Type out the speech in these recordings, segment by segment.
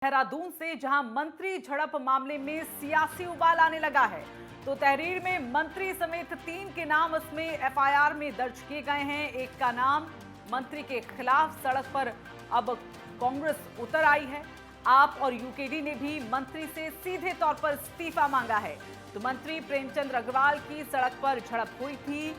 देहरादून से जहां मंत्री झड़प मामले में सियासी उबाल आने लगा है, तो तहरीर में मंत्री समेत 3 के नाम इसमें एफआईआर में दर्ज किए गए हैं। एक का नाम मंत्री के खिलाफ सड़क पर अब कांग्रेस उतर आई है। आप और यूकेडी ने भी मंत्री से सीधे तौर पर इस्तीफा मांगा है। तो मंत्री प्रेमचंद अग्रवाल की सड़क पर झड़प हुई थी।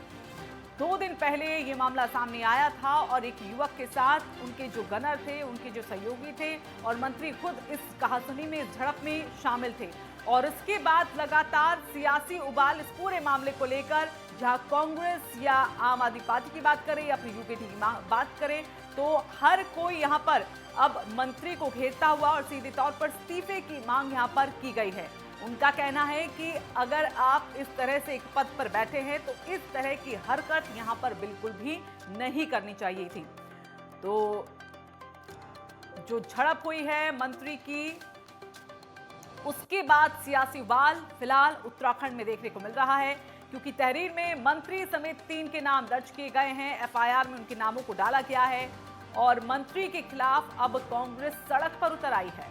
2 दिन पहले ये मामला सामने आया था और एक युवक के साथ उनके जो गनर थे, उनके जो सहयोगी थे और मंत्री खुद इस कहासुनी में, इस झड़प में शामिल थे। और इसके बाद लगातार सियासी उबाल इस पूरे मामले को लेकर, जहां कांग्रेस या आम आदमी पार्टी की बात करें या फिर यूकेडी की बात करें, तो हर कोई यहां पर अब मंत्री को घेरता हुआ और सीधे तौर पर इस्तीफे की मांग यहां पर की गई है। उनका कहना है कि अगर आप इस तरह से एक पद पर बैठे हैं तो इस तरह की हरकत यहां पर बिल्कुल भी नहीं करनी चाहिए थी। तो जो झड़प हुई है मंत्री की, उसके बाद सियासी उबाल फिलहाल उत्तराखंड में देखने को मिल रहा है, क्योंकि तहरीर में मंत्री समेत 3 के नाम दर्ज किए गए हैं। एफआईआर में उनके नामों को डाला गया है और मंत्री के खिलाफ अब कांग्रेस सड़क पर उतर आई है।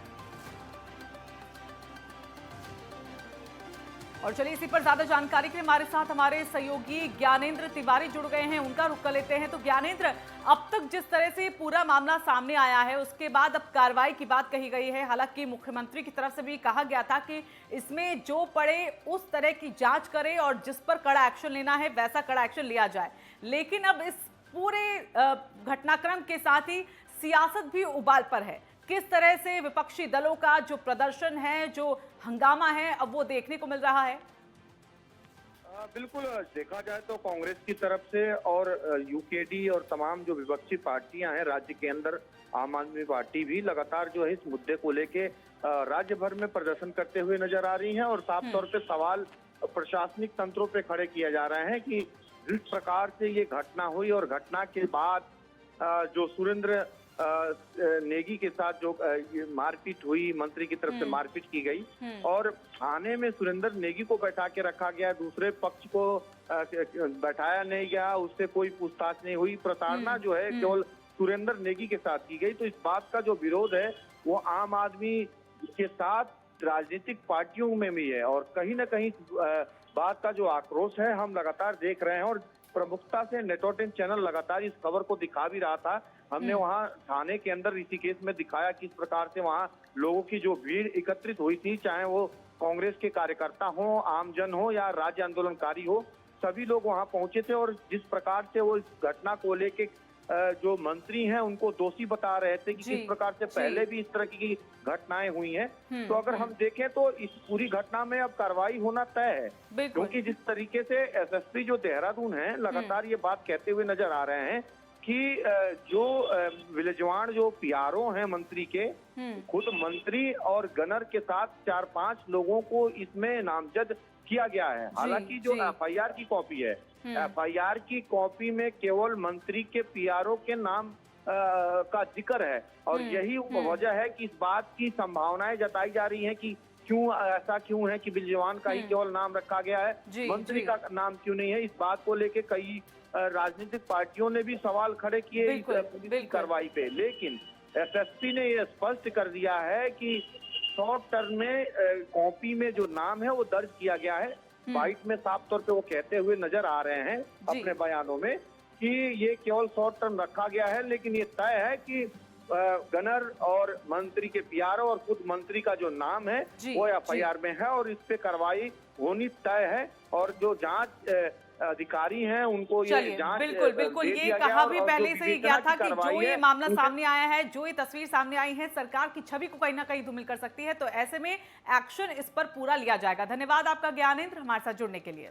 और चलिए इसी पर ज्यादा जानकारी के लिए हमारे साथ हमारे सहयोगी ज्ञानेंद्र तिवारी जुड़ गए हैं, उनका रुख कर लेते हैं। तो ज्ञानेंद्र, अब तक जिस तरह से पूरा मामला सामने आया है, उसके बाद अब कार्रवाई की बात कही गई है। हालांकि मुख्यमंत्री की तरफ से भी कहा गया था कि इसमें जो पड़े उस तरह की जांच करे और जिस पर कड़ा एक्शन लेना है वैसा कड़ा एक्शन लिया जाए। लेकिन अब इस पूरे घटनाक्रम के साथ ही सियासत भी उबाल पर है। किस तरह से विपक्षी दलों का जो प्रदर्शन है, जो हंगामा है, अब वो देखने को मिल रहा है? बिल्कुल, देखा जाए तो कांग्रेस की तरफ से और यूकेडी और तमाम जो विपक्षी पार्टियां हैं राज्य के अंदर, आम आदमी पार्टी भी लगातार जो है इस मुद्दे को लेके राज्य भर में प्रदर्शन करते हुए नजर आ रही हैं और साफ तौर पे सवाल प्रशासनिक तंत्रों पे खड़े किया जा रहे हैं कि जिस प्रकार से ये घटना हुई और घटना के बाद जो सुरेंद्र नेगी के साथ जो मारपीट हुई, मंत्री की तरफ से मारपीट की गई और थाने में सुरेंद्र नेगी को बैठा के रखा गया, दूसरे पक्ष को बैठाया नहीं गया, उससे कोई पूछताछ नहीं हुई। प्रताड़ना जो है केवल सुरेंद्र नेगी के साथ की गई। तो इस बात का जो विरोध है वो आम आदमी के साथ राजनीतिक पार्टियों में भी है और कहीं ना कहीं बात का जो आक्रोश है हम लगातार देख रहे हैं और प्रमुखता से नेटवर्क चैनल लगातार इस खबर को दिखा भी रहा था। हमने वहां थाने के अंदर ऋषिकेश में दिखाया किस प्रकार से वहां लोगों की जो भीड़ एकत्रित हुई थी, चाहे वो कांग्रेस के कार्यकर्ता हो, आमजन हो या राज्य आंदोलनकारी हो, सभी लोग वहां पहुंचे थे और जिस प्रकार से वो इस घटना को लेके जो मंत्री हैं उनको दोषी बता रहे थे कि किस प्रकार से पहले भी इस तरह की घटनाएं हुई हैं। तो अगर हम देखें तो इस पूरी घटना में अब कार्रवाई होना तय है, क्योंकि जिस तरीके से एसएसपी जो देहरादून है लगातार ये बात कहते हुए नजर आ रहे हैं कि जो विलेजवाड़ जो पीआरओ हैं मंत्री के, खुद मंत्री और गनर के साथ 4-5 लोगों को इसमें नामजद किया गया है। हालांकि जो एफआईआर की कॉपी है, एफआईआर की कॉपी में केवल मंत्री के पीआरओ के नाम का जिक्र है और यही वजह है कि इस बात की संभावनाएं जताई जा रही हैं कि क्यों ऐसा क्यों है कि विलेजवाड़ का ही केवल नाम रखा गया है, मंत्री का नाम क्यों नहीं है। इस बात को लेके कई राजनीतिक पार्टियों ने भी सवाल खड़े किए इस पुलिस कार्रवाई पे, लेकिन एसएसपी ने यह स्पष्ट कर दिया है कि शॉर्ट टर्म में कॉपी में जो नाम है वो दर्ज किया गया है। बाइट में साफ तौर पे वो कहते हुए नजर आ रहे हैं अपने बयानों में कि ये केवल शॉर्ट टर्म रखा गया है, लेकिन ये तय है कि गनर और मंत्री के पीआरओ और खुद मंत्री का जो नाम है वो एफआईआर में है और इस पे कार्रवाई होनी तय है और जो जांच अधिकारी हैं उनको ये जांच बिल्कुल ये कहा भी पहले से ही गया था कि जो ये मामला सामने आया है, जो ये तस्वीर सामने आई है, सरकार की छवि को कहीं ना कहीं धूमिल कर सकती है। तो ऐसे में एक्शन इस पर पूरा लिया जाएगा। धन्यवाद आपका ज्ञानेंद्र, हमारे साथ जुड़ने के लिए।